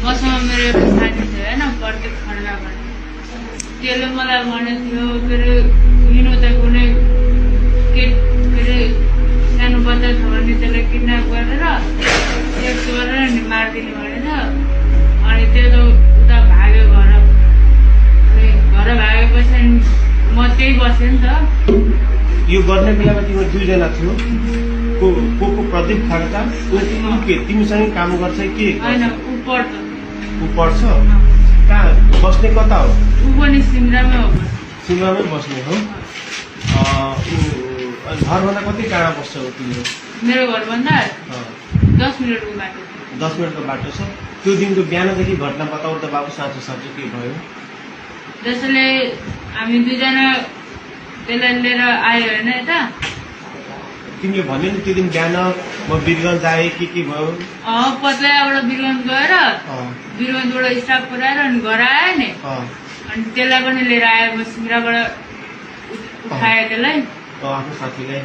मसँग मेरो एउटा साथी थियो होइन प्रत्येक खड्का भन्ने त्यसले मलाई भनेको थियो के अरे हिँड्नु त कुनै के अरे सानो बच्चा छ भने त्यसलाई किडन्याप गरेर सेक्स गरेर नि मारिदिने भनेर अनि त्यो त उता भाग्यो घर अनि घर भागेपछि म त्यही बसेँ नि त यो गर्ने बेलामा तिम्रो दुईजना थियो को प्रदीप खड्का के तिमीसँगै काम गर्छ कि होइन ऊ पढ्छ ऊ पढ्छ कहाँ बस्ने कता हो ऊ पनि सिमरामै हो सिमरामै बस्ने हो घरभन्दा कति टाढा बस्छ हो तिम्रो मेरो घरभन्दा 10 मिनटको बाटो 10 मिनटको बाटो छ त्यो दिनको बिहानदेखि घटना बताउ त बाबु साँचो साँचो के भयो जसले हामी दुईजना त्यसलाई लिएर आयो होइन यता तिमीले भन्यो नि त्यो दिन बिहान म वीरगञ्ज आएँ के भयो पत्लाबाट वीरगञ्ज गएर वीरगञ्जबाट स्टाफ पुऱ्याएर अनि घर आयो नि अनि त्यसलाई पनि लिएर आयो म सिमराबाट उठाएँ त्यसलाई आफ्नो साथीलाई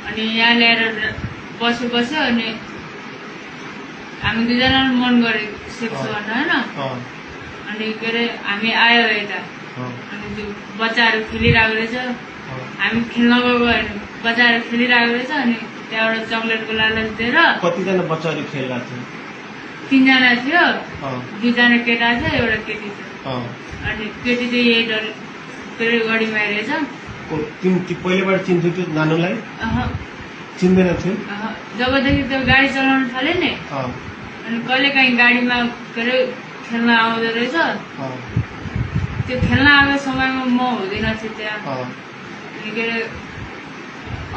अनि यहाँ ल्याएर बस्यो अनि हामी दुईजना मन गऱ्यो सेक्स गर्न होइन अनि के अरे हामी आयो यता अनि त्यो बच्चाहरू खेलिरहेको रहेछ हामी खेल्न गएको होइन बच्चाहरू खेलिरहेको रहेछ अनि त्यहाँबाट चक्लेटको लालच दिएर कतिजना बच्चाहरू खेलिरहेको थियो 3 जना थियो 2 जना केटा थियो एउटा केटी थियो अनि केटी चाहिँ यही डर के अरे गढीमा रहेछ पहिलेबाट चिन्थ्यो त्यो नानुलाई चिन्दैन थियो जबदेखि त्यो गाडी चलाउन थाल्यो नि अनि कहिले काहीँ गाडीमा के अरे खेल्न आउँदो रहेछ त्यो खेल्न आएको समयमा म हुँदैन थिएँ त्यहाँ अनि के अरे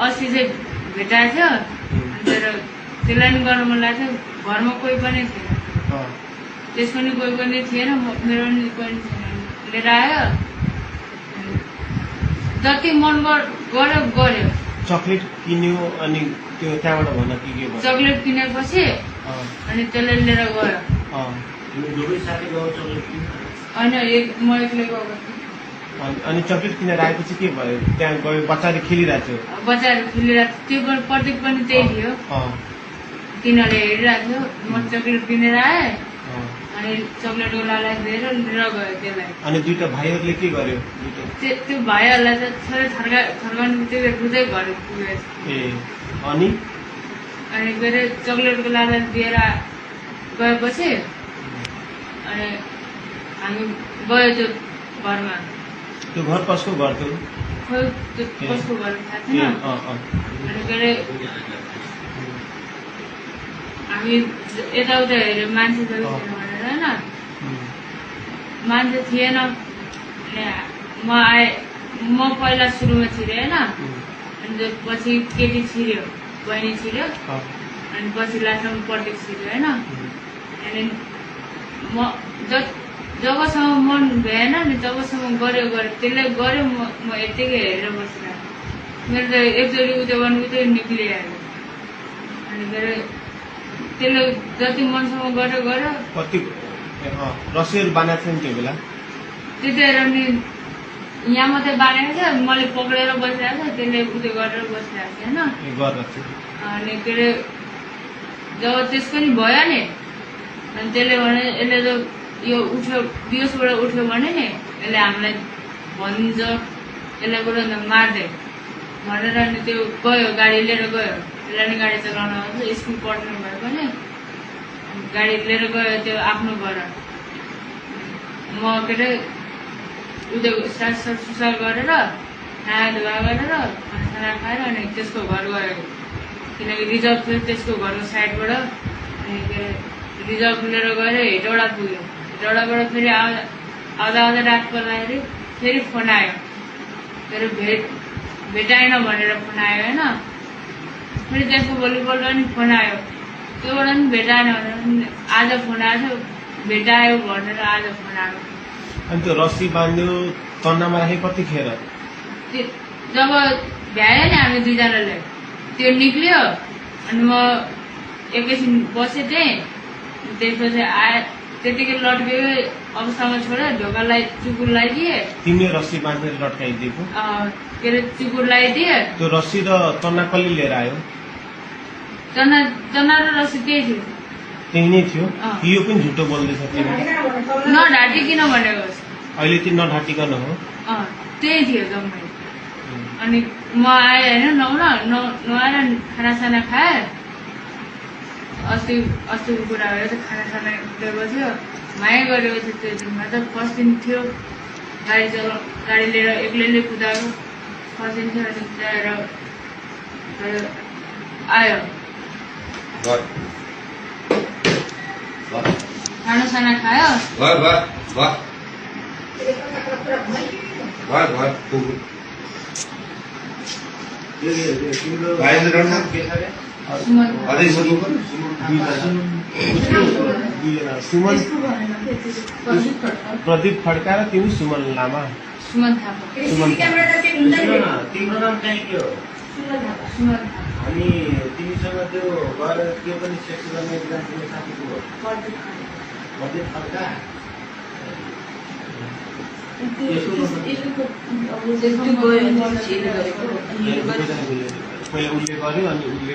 अस्ति चाहिँ भेटाएको थियो अनि त्यसलाई नि गर्न मन लाग्थ्यो घरमा कोही पनि थिएन त्यस पनि कोही पनि थिएन मेरो पनि कोही थिएन लिएर आयो जति मन गर्यो चक्लेट किन्यो अनि त्यो त्यहाँबाट भन के भयो चक्लेट किनेपछि अनि त्यसलाई लिएर गयो होइन म एक्लै गएको अनि चक्लेट किनेर आएपछि के भयो त्यहाँ गयो बच्चाले खेलिरहेको थियो बच्चाहरू खेलिरहेको थियो त्यो प्रत्येक पनि त्यही थियो तिनीहरूले हेरिरहेको थियो म चक्लेट किनेर आएँ अनि चक्लेटको लालच दिएर लिएर गयो त्यसलाई अनि दुईटा भाइहरूले के गर्यो त्यो भाइहरूलाई त थोरै थर्काउनु त्यो रुँदै घर पुगेछ अनि के अरे चक्लेटको लालच दिएर गएपछि अनि हामी गयो त्यो घरमा त्यो घर कसको घर थियो खोइ त्यो कसको घर थाहा छैन अनि के अरे हामी यताउता हेऱ्यो मान्छे त भनेर होइन मान्छे थिएन म आएँ म पहिला सुरुमा छिरेँ होइन अनि पछि केटी छिर्यो बहिनी छिर्यो अनि पछि लास्टमा प्रत्येक छिर्यो होइन अनि म जबसम्म मन भएन नि तबसम्म गऱ्यो त्यसले गऱ्यो म यत्तिकै हेरेर बसिरहेको मेरो त एकचोटि उयो गर्नु उतै निक्लिहाल्यो अनि के अरे त्यसले जति मनसम्म गऱ्यो कति रसीहरू बाँधेको थियो नि त्यो बेला त्यतिखेर नि यहाँ मात्रै बाँधेको थियो मैले पक्रेर बसिरहेको थिएँ त्यसले उयो गरेर बसिरहेको थिएँ होइन अनि के अरे जब त्यसको नि भयो नि अनि त्यसले भने यसले त यो उठ्यो बिहोसबाट उठ्यो भने नि यसले हामीलाई भनिदिन्छ यसलाई गएर मार्दै भनेर अनि त्यो गयो गाडी लिएर गयो त्यसलाई नि गाडी चलाउन आउँछ स्कुल पढ्नु भयो भने गाडी लिएर गयो त्यो आफ्नो घर म के अरे उयो सुसा गरेर खाना धुवा गरेर खाना खाएर अनि त्यसको घर गयो किनकि रिजर्भ थियो त्यसको घरको साइडबाट अनि के अरे रिजर्भ लिएर गएर हेटौडा पुग्यो हेटौडाबाट फेरि आउँदा रात पर्दाखेरि फेरि फोन आयो के अरे भेटाएन भनेर फोन आयो होइन फेरि त्यसको भोलिपल्ट पनि फोन आयो त्योबाट पनि भेटाएन भनेर आज फोन आएको थियो भेटायो भनेर आज फोन आयो अनि त्यो रस्सी बाँध्यो तन्नामा राखे कतिखेर जब भ्यायो नि हामी दुईजनाले त्यो निक्ल्यो अनि म एकैछिन बसेँ त्यहीँ त्यसपछि आए त्यतिकै लट्क्यो अवस्थामा छोड्यो ढोका चुकुर लगाइदिए तिमीले रस्सी बाँधेर लट्काइदिएको के अरे चुकुर लगाइदिए त्यो रस्सी र तन्ना कसले लिएर आयो तना र रस्सी त्यही थियो त्यही नै थियो अँ। यो पनि झुटो बोल्दैछ तिमी नढाँटिकन भनेको अहिले चाहिँ नढाँटिकन हो अँ त्यही थियो जम्मै अनि म आएँ होइन नुहाएर खानासाना खाएँ अस्तिको कुरा भयो त खानासाना दिएको थियो माया गरेको थियो त्यो दिनमा त फर्स्ट दिन थियो गाडी लिएर एक्लैले कुदाएको फर्स्ट दिन थियो अनि कुदाएर आयो खानासाना खायो सुमन प्रदीप खड्का र तिमी सुमन लामा सुमन थापा तिम्रो नाम चाहिँ के हो सुमन अनि तिमीसँग त्यो गएर त्यो पनि सेक्स गर्ने एकजना तिम्रो साथीको हो प्रदीप खड्का पहिला उसले गर्यो अनि उसले